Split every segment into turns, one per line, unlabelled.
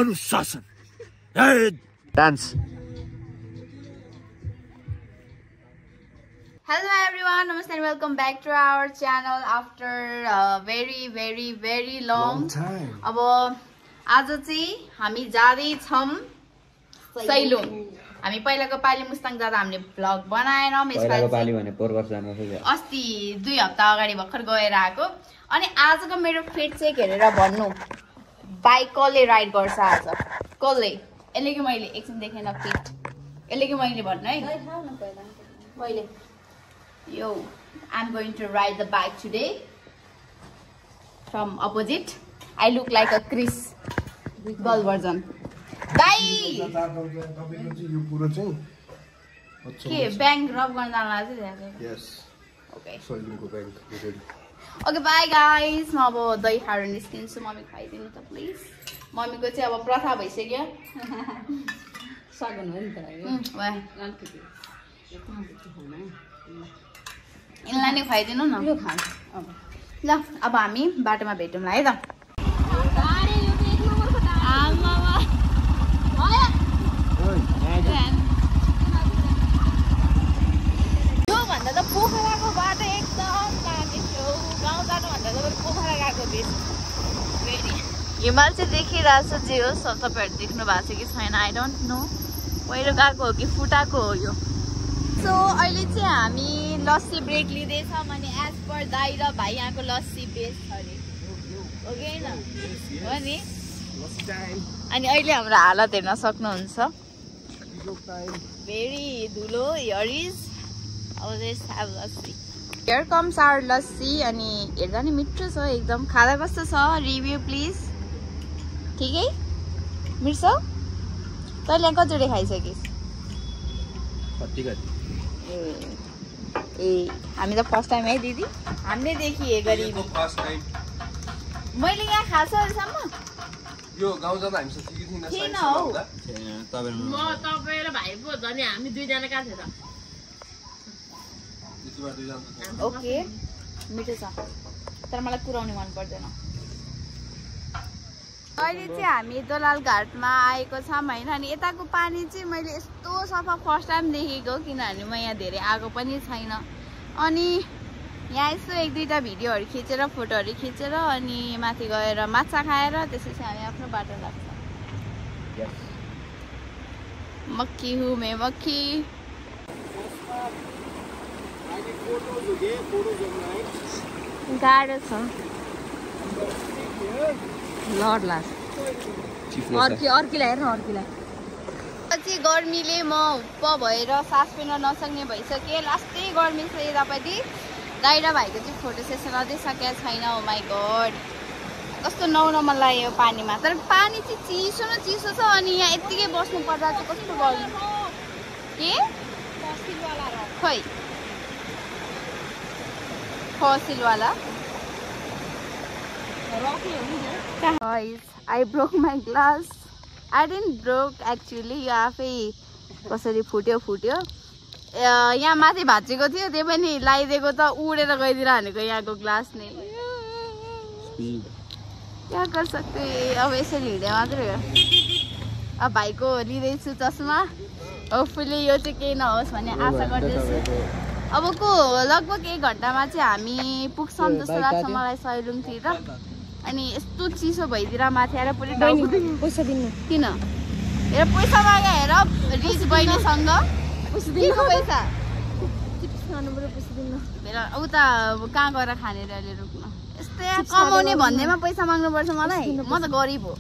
अनुशासन dance
Hello everyone, namaste and welcome back to our channel after a very long
time.
अब आज चाहिँ हामी जाँदै छौं सैलुङ। हामी पहिलाको पाली मुस्ताङ जाँदा हामीले भ्लग बनाएन।
पहिलाको पाली भने पोहोर वर्ष जानु थियो।
अस्ति 2 हप्ता अगाडि भर्खर गएर आएको। अनि आजको मेरो फिट चेक हेरेर भन्नु बाइक कसले राइड गर्छ आज? कसले? यसले कि मैले एकछिन देखेन फिट। यसले कि मैले भन्नु है। मैले Yo, I'm going to ride the bike today from opposite. I look like a Chris girl version. Dai! Okay, bank rub
Yes.
Okay.
So you go bank.
Okay, bye guys. म अब दही खाएर निस्किन्छु। मम्मी खाइदिनु त please. मम्मीको चाहिँ अब प्रथा भइसक्यो।
सगन हो नि त
वाह। इनलाई नै खुवाइदिनु न।
यो खाऊ अब।
ल अब हामी बाटोमा भेटौँला है त। यो भन्दा त पोखराको बाटो एकदम दामी थियो। गाउँ जानु भन्दा त पोखरा गएको बेस्ट। हिमाल चाहिँ देखिरहेछ जे हो तपाईँहरू देख्नु भएको छ कि छैन आई डोन्ट नो। पहिरो गएको हो कि फुटाको हो यो। सो अहिले चाहिँ हामी लस्सी ब्रेक लिँदैछौँ अनि एज पर दाइ र भाइ यहाँको लस्सी बेस्ट अरे हो कि होइन हो नि। अनि अहिले हाम्रो हालत हेर्न सक्नुहुन्छ भेरी धुलो हरिज। अब चाहिँ lassi here comes our lassi. अनि हेर्दा नि मिठो छ एकदम। खाँदा कस्तो छ रिभ्यू प्लिज? ठिकै मिठो छ? तैँले यहाँ कतिवटा खाइसकिस्? ए हामी त फर्स्ट टाइम है दिदी। हामीले देखिए गरी मैले यहाँ खास अहिलेसम्म
यो गाउँ जाँदा हामीसँग
थिएन हौ।
म तपाईँ र भाइ पो झन् हामी दुईजना कहाँ थियो त?
ओके मिठो छ तर मलाई पुऱ्याउने मन पर्दैन। अहिले चाहिँ हामी दोलाल घाटमा आएको छौँ होइन। अनि यताको पानी चाहिँ मैले यस्तो सफा फर्स्ट टाइम देखेको किनभने म यहाँ धेरै आएको पनि छैन। अनि यहाँ यसो 1-2टा भिडियोहरू खिचेर फोटोहरू खिचेर अनि माथि गएर माछा खाएर त्यसपछि हामी आफ्नो बाटो लाग्छ। मक्खी हुँ मैं मक्खी। गाह्रो छ
लड लास अर्कीलाई हेर्नु अर्कीलाई
पछि गर्मीले म हुप्प भएर सास फेर्न नसक्ने भइसकेँ। लास्टै गर्मी छ यतापट्टि। दाइ र भाइको चाहिँ फोटो सेसन अझै सकेको छैन। ओ माई गड कस्तो नुहाउन मन लाग्यो पानीमा। तर पानी चाहिँ चिसो न चिसो छ। अनि यहाँ यत्तिकै बस्नु पर्दा चाहिँ कस्तो गर्नु के खै फसिलवाला। Guys, I broke my glass. I didn't broke actually. यो आफै कसरी फुट्यो यहाँ माथि भाँचेको थियो त्यो पनि लगाइदिएको त उडेर गइदिएर हानेको यहाँको ग्लास नै। क्या कर सक्थे अब यसरी हिँडे मात्रै हो। अब भाइको लिँदैछु चस्मा। होपफुली यो चाहिँ केही नहोस् भन्ने आशा गर्दैछु। अबको लगभग 1 घन्टामा चाहिँ हामी पुग्छौँ जस्तो लाग्छ मलाई सैलुङतिर। अनि यस्तो चिसो भइदिएर माथि आएर पुरै
पैसा दिनु
किन हेर पैसा मागे हेर रिच बहिनीसँग पैसा उता कहाँ गएर खाने अहिले रुक्नु यस्तै कमाउने भन्दैमा पैसा माग्नुपर्छ मलाई। म त गरिब हो।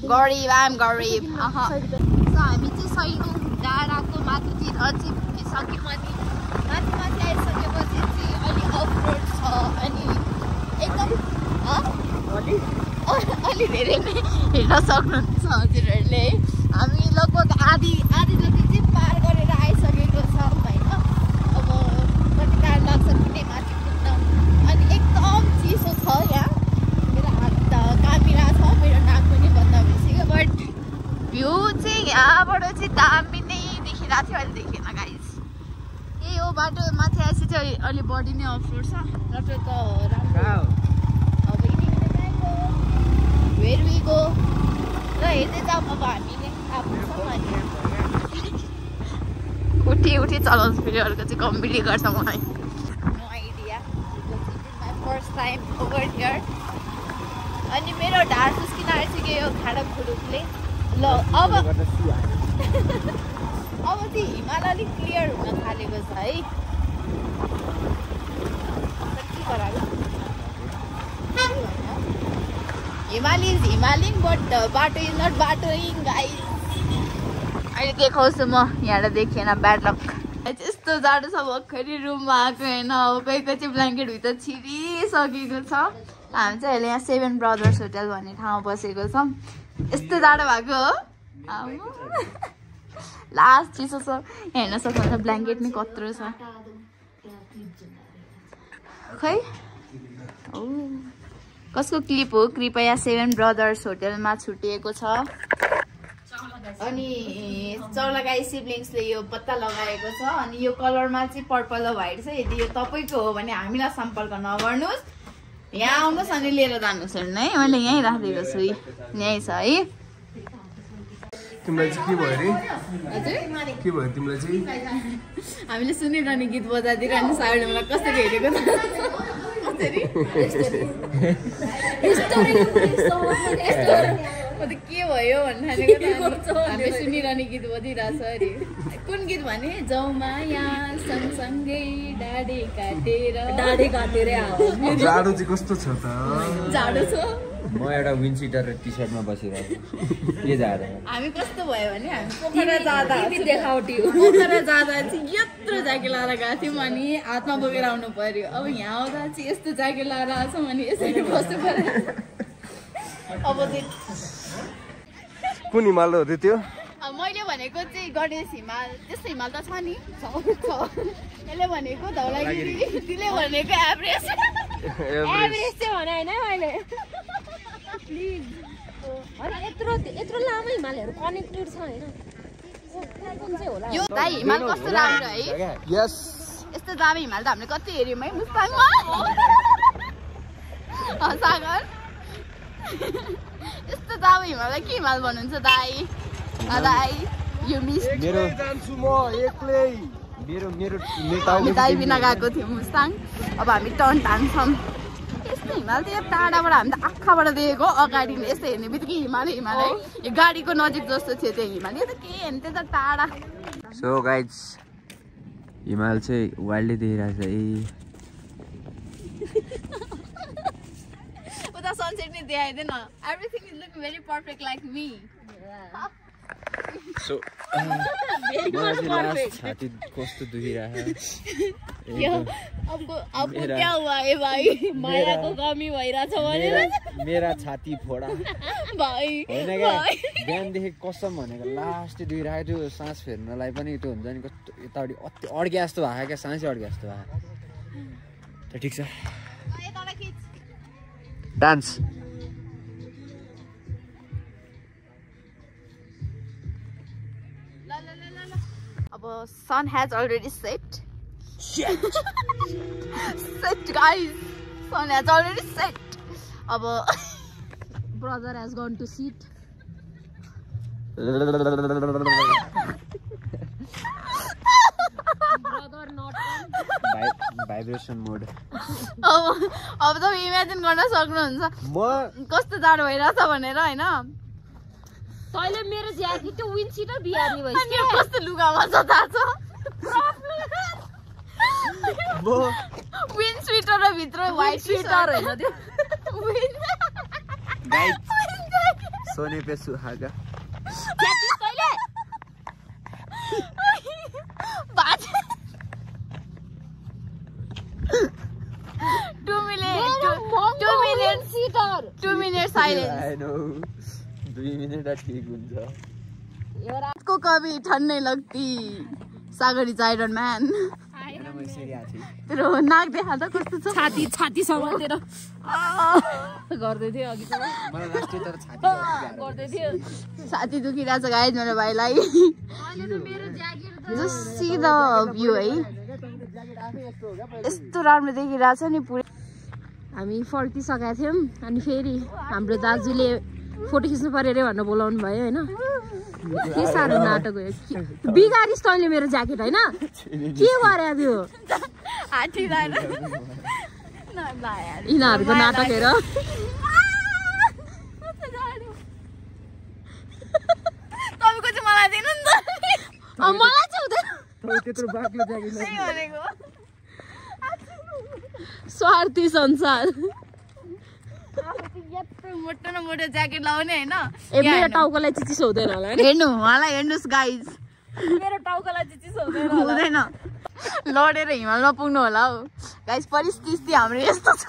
गरिब आम गरिब। हामी चाहिँ सैलुङ डाँडाको माथितिर चाहिँ पुगिसक्यौँ। अनि माथि आइसकेपछि चाहिँ अलि अफ रोड छ। अनि एकदम अलि धेरै नै हेर्न सक्नुहुन्छ हजुरहरूले। हामी लगभग आधी जति चाहिँ पार गरेर आइसकेको छौँ होइन। अब कति टाढो लाग्छ कुनै माथि पुग्न। अनि एकदम चिसो छ यहाँ। मेरो हात कामिरहेको छ। मेरो नाक पनि बन्द भइसक्यो। बट भ्यू चाहिँ यहाँबाट चाहिँ दामी नै देखिरहेको थियो। अहिले देखेन गाइस। यही हो बाटो माथि आएपछि चाहिँ अलि बढी नै अफ रोड छ। बाटो त राम्रो। Where we go? ल हेर्दै जाउँ अब हामीले उठी उठी चलाउँछ फेरि अर्को चाहिँ कम्पिटी गर्छ मलाई no idea my first time over here अनि मेरो ढाड सुस्किन आइसक्यो यो खाडा खुडुकले ल अब चाहिँ हिमाल अलिक क्लियर हुन थालेको छ है के गरायो हिमाल इज हिमालिङ बट बाटो इज नट बाटोइङ गाइस अहिले देखाउँछु म यहाँबाट देखिएन ब्याड लक यस्तो जाडो छ भर्खरै रुममा आएको होइन अब कोही कोही चाहिँ ब्ल्याङ्केटभित्र छिरिसकेको छ हामी चाहिँ अहिले यहाँ 7 ब्रदर्स होटल भन्ने ठाउँमा बसेको छौँ यस्तो जाडो भएको हो लास्ट चिसो छ हेर्न सक्नुहुन्छ ब्ल्याङ्केट नै कत्रो छ खै कसको क्लिप हो कृपया 7 ब्रदर्स होटलमा छुटिएको छ अनि चौलागाई सिब्लिङ्सले यो पत्ता लगाएको छ अनि यो कलरमा चाहिँ पर्पल र व्हाइट छ यदि यो तपाईँको हो भने हामीलाई सम्पर्क नगर्नुहोस् यहाँ आउनुहोस् अनि लिएर जानुहोस् हेर्नु है मैले यहीँ राखिदिएको छु यहीँ छ है
तिमीलाई चाहिँ के भयो रे
हजुर
के भयो तिमीलाई चाहिँ
हामीले सुनिरहने गीत बजाइदिइरहने साइडमा मलाई कसरी हेरेको त कसरी के भयो भन्नु हामीले सुनिरहने गीत बजिरहेछ अरे कुन गीत भने जाउमा यहाँ सँगसँगै डाँडे काटेर
जाडो चाहिँ कस्तो छ त
जाडो छ
म एउटा विन्ड सिटर र टी सर्टमा बसिरहेको के जाडो
हामी कस्तो भयो भने हामी पोखरा जाँदा पोखरा जाँदा चाहिँ यत्रो ज्याकेट लाएर गएको थियौँ अनि हातमा बोकेर आउनु पर्यो अब यहाँ आउँदा चाहिँ यस्तो ज्याकेट लाएर आउँछौँ अनि यसरी बस्नु पर्यो अब चाहिँ
कुन हिमाल हो त्यो
मैले भनेको चाहिँ गणेश हिमाल त्यस्तो हिमाल त छ नि यसले भनेको धौलागिरी त्यसले भनेको एभरेस्ट चाहिँ भने होइन मैले
प्लिज यत्रो लामो हिमालहरू कनेक्टेड छ होइन
यो दाइ हिमाल कस्तो राम्रो है
यस
यस्तो दामी हिमाल त हामीले कति हेऱ्यौँ है मुस्ताङमा सागर यस्तो दामी हिमाललाई के हिमाल भन्नुहुन्छ दाइ दाइ यो मिस
मेरो जान्छु म एक्लै
हामी दाइ बिना गएको थियौँ मुस्ताङ अब हामी टर्न तान्छौँ यस्तो हिमाल त यो टाढाबाट हामी त आँखाबाट देखेको अगाडि यस्तो हेर्ने बित्तिकै हिमाल है यो गाडीको नजिक जस्तो थियो त्यो हिमाल यो त के हेर्ने त्यो त टाढा
सो गाइज हिमाल चाहिँ वाइल्डली देखिरहेछ है
उता सनसेट नै देखाइदिएन everything is looking very perfect like me
so छाती कस्तो दुखिरहेको
अब क्या हुआ है भाई मायाको कमी भइरहेछ भनेर
मेरा छाती फोडा
भाइ
होइन क्या बिहानदेखि कसम भनेको लास्ट दुखिरहेको थियो सास फेर्नलाई पनि त्यो हुन्छ नि कस्तो यतापट्टि अड्के जस्तो भएको क्या सासै अड्के जस्तो भएको त ठिक छ
डान्स
अब sun has already set. Set guys. Sun has already set. अब
brother has gone to sit. Brother not on.
Vibration mode
अब त इमेजिन गर्न सक्नुहुन्छ
म
कस्तो जाडो भइरहेछ भनेर हैन
तैले मेरो ज्याकेट त्यो विन्ड सिटर बिहार्नी भइस
अनि कस्तो लुगामा छ थाहा छ विन्ड स्वेटर र भित्र व्हाइट स्वेटर हैन त्यो
गाइस सोने पे सुहागा
ज्याकेट तैले
बाज 2 minutes silence
I know 2 minute ठीक हुन्छ
को कवि ठन्नै लगती सागरी आयरन म्यान तेरो नाक देखा त कस्तो छ
छाती समातेर गर्दै थियो अघि
मलाई लास्ट तर छाती
गर्दै थियो
छाती दुखिरहेछ गाइज मेरो भाइलाई जस्ट सी द भ्यू है यस्तो राम्रो देखिरहेछ नि पुरै हामी फर्किसकेका थियौँ अनि फेरि हाम्रो दाजुले
फोटो खिच्नु पर्यो अरे भनेर बोलाउनु भयो होइन के साह्रो नाटक हो बिगारिस् तैँले मेरो ज्याकेट होइन के गरे त्यो यिनीहरूको नाटक हेर
तपाईँको चाहिँ मलाई दिनु नि त मलाई चाहिँ हुँदैन
त्यत्रो बाक्लो ज्याकेट
स्वार्थी संसार
मोटो न मोटो ज्याकेट लाउने होइन
मेरो टाउकोलाई चिचिस हुँदैन होला
हेर्नु उहाँलाई हेर्नुहोस् गाइज
मेरो टाउकोलाई चिचिस हुँदैन
हुँदैन लडेर हिमालमा पुग्नु होला हौ गाइज परिस्थिति हाम्रो यस्तो छ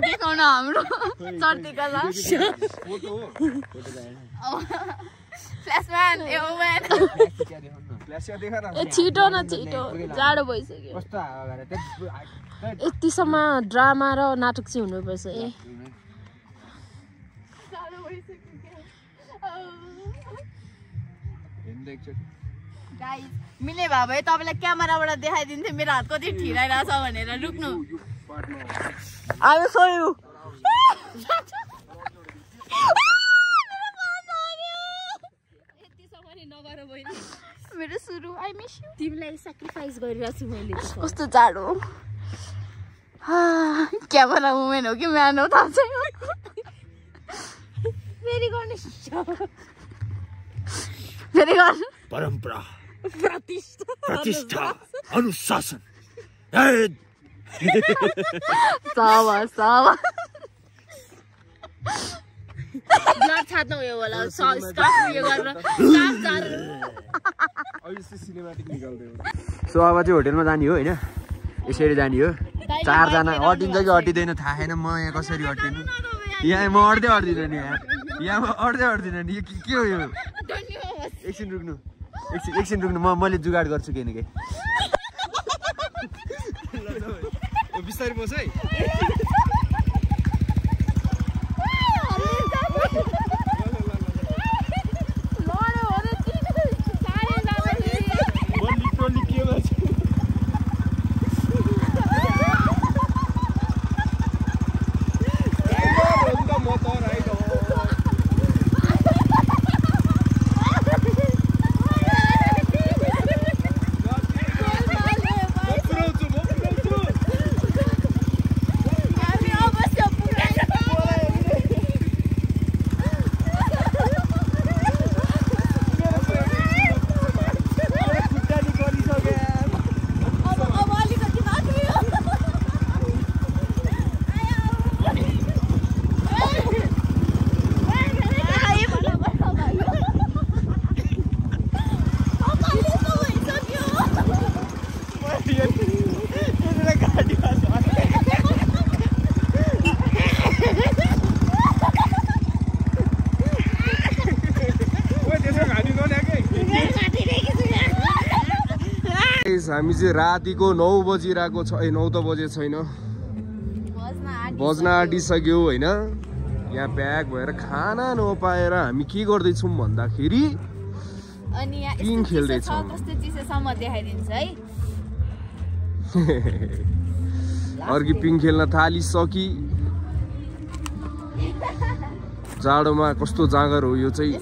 देखाउन हाम्रो चर्तीकला फ्ल्यासम्यान
छिटो न छिटो जाडो भइसक्यो यतिसम्म ड्रामा र नाटक चाहिँ हुनुपर्छ
गाइज मिले भए तपाईँलाई क्यामेराबाट देखाइदिन्थ्यो मेरो हात कति ठिराइरहेछ भनेर रुक्नु मेरो सुरु आई मिस यु
तिमीलाई सेक्रिफाइस गरिरहेको छु मैले
कस्तो जाडो क्यामेरा वुमेन हो कि म्यान हो थाहा छैन
फेरि गर्ने
फेरि गर्नु
परम्परा
प्रतिष्ठा
अनुशासन
ब्लड छाड्नु उयो होला स्काफ उयो गरेर स्काफ झारेर
सो अब चाहिँ होटेलमा जाने हो होइन यसरी जाने हो चारजना अटिन्छ कि अटिँदैन थाहा छैन म यहाँ कसरी अटिनु यहाँ म अट्दै अट्दिनँ नि यहाँ म अट्दै अट्दिनँ नि यो के हो यो एकछिन रुक्नु मैले जुगाड गर्छु केही न केही
बिस्तारै बस है हामी चाहिँ रातिको 9 बजिरहेको छ 9 त बजे छैन बज्न आँटिसक्यो होइन यहाँ प्याक भएर खाना नपाएर हामी के गर्दैछौँ भन्दाखेरि पिङ खेल्दैछौँ अर्की पिङ खेल्न थालिसकी जाडोमा कस्तो जाँगर हो यो चाहिँ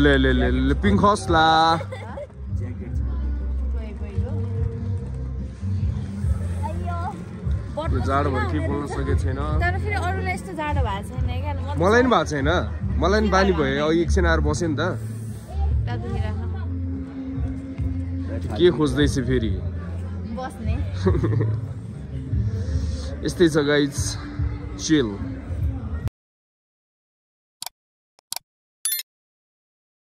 ले पिङ खस्ला जाडो भएर केही बोल्न सकेको छैन मलाई पनि भएको छैन मलाई पनि बानी भयो एकछिन आएर बस्यो नि त के खोज्दैछ फेरि यस्तै छ गाइज चिल